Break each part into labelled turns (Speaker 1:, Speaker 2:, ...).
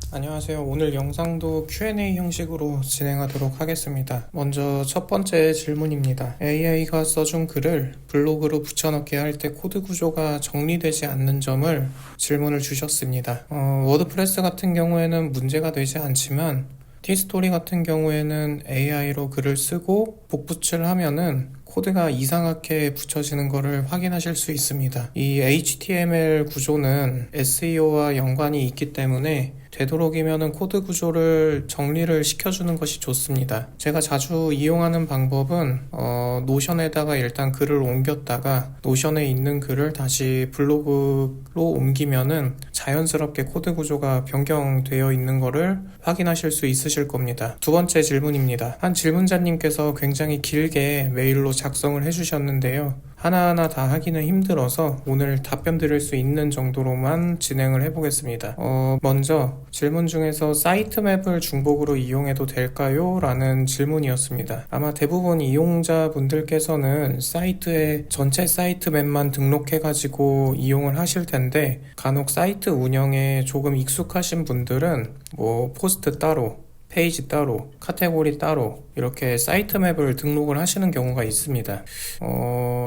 Speaker 1: 안녕하세요. 오늘 영상도 Q&A 형식으로 진행하도록 하겠습니다. 먼저 첫 번째 질문입니다. AI가 써준 글을 블로그로 붙여넣기 할 때 코드 구조가 정리되지 않는 점을 질문을 주셨습니다. 워드프레스 같은 경우에는 문제가 되지 않지만 티스토리 같은 경우에는 AI로 글을 쓰고 복붙을 하면은 코드가 이상하게 붙여지는 것을 확인하실 수 있습니다. 이 HTML 구조는 SEO와 연관이 있기 때문에 되도록이면 코드 구조를 정리를 시켜주는 것이 좋습니다. 제가 자주 이용하는 방법은 노션에다가 일단 글을 옮겼다가 노션에 있는 글을 다시 블로그로 옮기면은 자연스럽게 코드 구조가 변경되어 있는 것을 확인하실 수 있으실 겁니다. 두 번째 질문입니다. 한 질문자님께서 굉장히 길게 메일로 작성을 해주셨는데요. 하나하나 다 하기는 힘들어서 오늘 답변 드릴 수 있는 정도로만 진행을 해보겠습니다. 먼저 질문 중에서 사이트맵을 중복으로 이용해도 될까요? 라는 질문이었습니다. 아마 대부분 이용자분들께서는 사이트에 전체 사이트맵만 등록해가지고 이용을 하실 텐데 간혹 사이트 운영에 조금 익숙하신 분들은 포스트 따로 페이지 따로, 카테고리 따로 이렇게 사이트맵을 등록을 하시는 경우가 있습니다.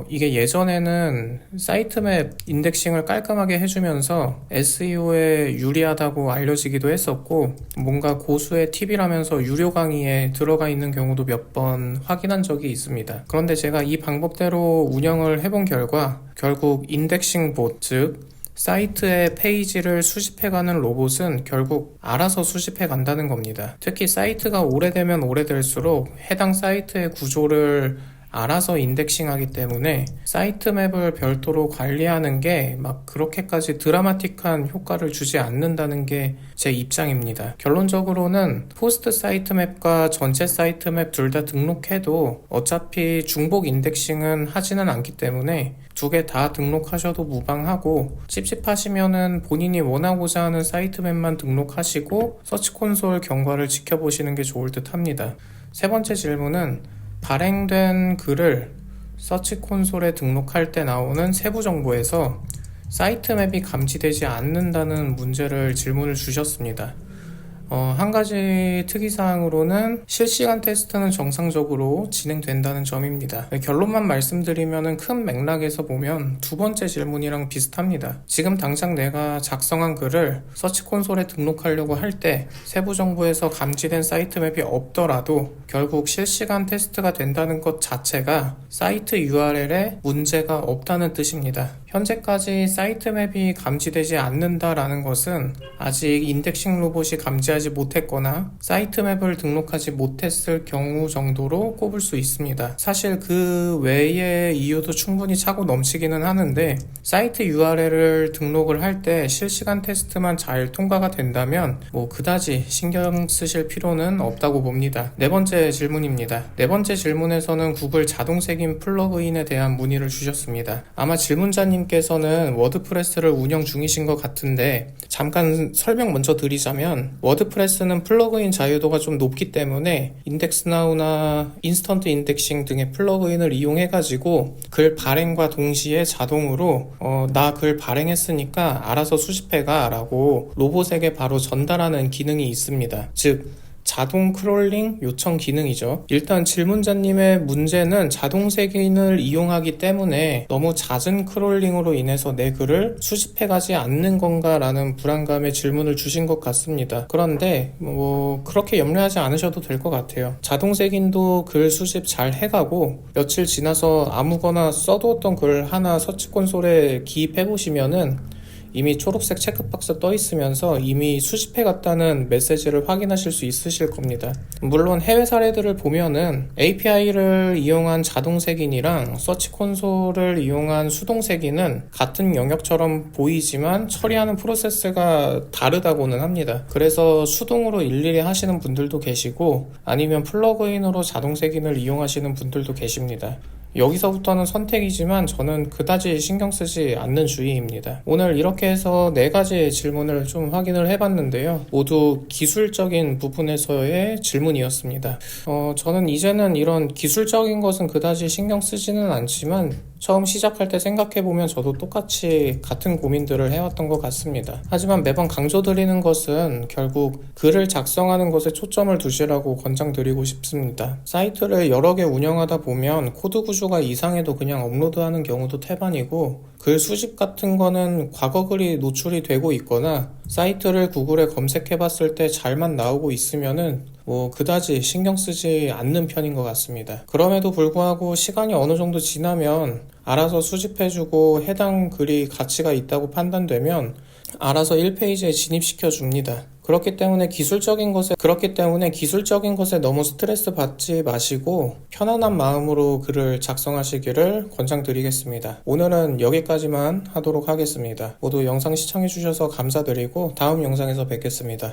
Speaker 1: 이게 예전에는 사이트맵 인덱싱을 깔끔하게 해주면서 SEO에 유리하다고 알려지기도 했었고 뭔가 고수의 팁이라면서 유료 강의에 들어가 있는 경우도 몇 번 확인한 적이 있습니다. 그런데 제가 이 방법대로 운영을 해본 결과 결국 인덱싱 봇, 즉 사이트의 페이지를 수집해가는 로봇은 결국 알아서 수집해 간다는 겁니다. 특히 사이트가 오래되면 오래될수록 해당 사이트의 구조를 알아서 인덱싱하기 때문에 사이트맵을 별도로 관리하는 게 막 그렇게까지 드라마틱한 효과를 주지 않는다는 게 제 입장입니다. 결론적으로는 포스트 사이트맵과 전체 사이트맵 둘 다 등록해도 어차피 중복 인덱싱은 하지는 않기 때문에 두 개 다 등록하셔도 무방하고 찝찝하시면은 본인이 원하고자 하는 사이트맵만 등록하시고 서치 콘솔 경과를 지켜보시는 게 좋을 듯 합니다. 세 번째 질문은 발행된 글을 서치 콘솔에 등록할 때 나오는 세부 정보에서 사이트맵이 감지되지 않는다는 문제를 질문을 주셨습니다. 한 가지 특이사항으로는 실시간 테스트는 정상적으로 진행된다는 점입니다. 결론만 말씀드리면 큰 맥락에서 보면 두 번째 질문이랑 비슷합니다. 지금 당장 내가 작성한 글을 서치 콘솔에 등록하려고 할 때 세부 정보에서 감지된 사이트맵이 없더라도 결국 실시간 테스트가 된다는 것 자체가 사이트 URL에 문제가 없다는 뜻입니다. 현재까지 사이트맵이 감지되지 않는다라는 것은 아직 인덱싱 로봇이 감지하지 못했거나 사이트맵을 등록하지 못했을 경우 정도로 꼽을 수 있습니다. 사실 그 외의 이유도 충분히 차고 넘치기는 하는데 사이트 URL을 등록을 할 때 실시간 테스트만 잘 통과가 된다면 그다지 신경 쓰실 필요는 없다고 봅니다. 네 번째 질문입니다. 네 번째 질문에서는 구글 자동 색인 플러그인에 대한 문의를 주셨습니다. 아마 질문자님께서는 워드프레스를 운영 중이신 것 같은데 잠깐 설명 먼저 드리자면 워드프레스는 플러그인 자유도가 좀 높기 때문에 인덱스나우나 인스턴트 인덱싱 등의 플러그인을 이용해가지고 글 발행과 동시에 자동으로 나 글 발행했으니까 알아서 수집해가 라고 로봇에게 바로 전달하는 기능이 있습니다. 즉 자동 크롤링 요청 기능이죠. 일단 질문자님의 문제는 자동 색인을 이용하기 때문에 너무 잦은 크롤링으로 인해서 내 글을 수집해가지 않는 건가 라는 불안감에 질문을 주신 것 같습니다. 그런데 그렇게 염려하지 않으셔도 될 것 같아요. 자동 색인도 글 수집 잘 해가고 며칠 지나서 아무거나 써두었던 글 하나 서치 콘솔에 기입해보시면은 이미 초록색 체크박스 떠 있으면서 이미 수집해 갔다는 메시지를 확인하실 수 있으실 겁니다. 물론 해외 사례들을 보면은 API를 이용한 자동 색인이랑 서치 콘솔을 이용한 수동 색인은 같은 영역처럼 보이지만 처리하는 프로세스가 다르다고는 합니다. 그래서 수동으로 일일이 하시는 분들도 계시고 아니면 플러그인으로 자동 색인을 이용하시는 분들도 계십니다. 여기서부터는 선택이지만 저는 그다지 신경 쓰지 않는 주의입니다. 오늘 이렇게 해서 4가지 질문을 좀 확인을 해봤는데요. 모두 기술적인 부분에서의 질문이었습니다. 저는 이제는 이런 기술적인 것은 그다지 신경 쓰지는 않지만 처음 시작할 때 생각해보면 저도 똑같이 같은 고민들을 해왔던 것 같습니다. 하지만 매번 강조드리는 것은 결국 글을 작성하는 것에 초점을 두시라고 권장드리고 싶습니다. 사이트를 여러 개 운영하다 보면 코드 구조가 이상해도 그냥 업로드하는 경우도 태반이고, 글 수집 같은 거는 과거 글이 노출이 되고 있거나 사이트를 구글에 검색해봤을 때 잘만 나오고 있으면은 그다지 신경 쓰지 않는 편인 것 같습니다. 그럼에도 불구하고 시간이 어느 정도 지나면 알아서 수집해주고 해당 글이 가치가 있다고 판단되면 알아서 1페이지에 진입시켜 줍니다. 그렇기 때문에 기술적인 것에 너무 스트레스 받지 마시고 편안한 마음으로 글을 작성하시기를 권장드리겠습니다. 오늘은 여기까지만 하도록 하겠습니다. 모두 영상 시청해주셔서 감사드리고 다음 영상에서 뵙겠습니다.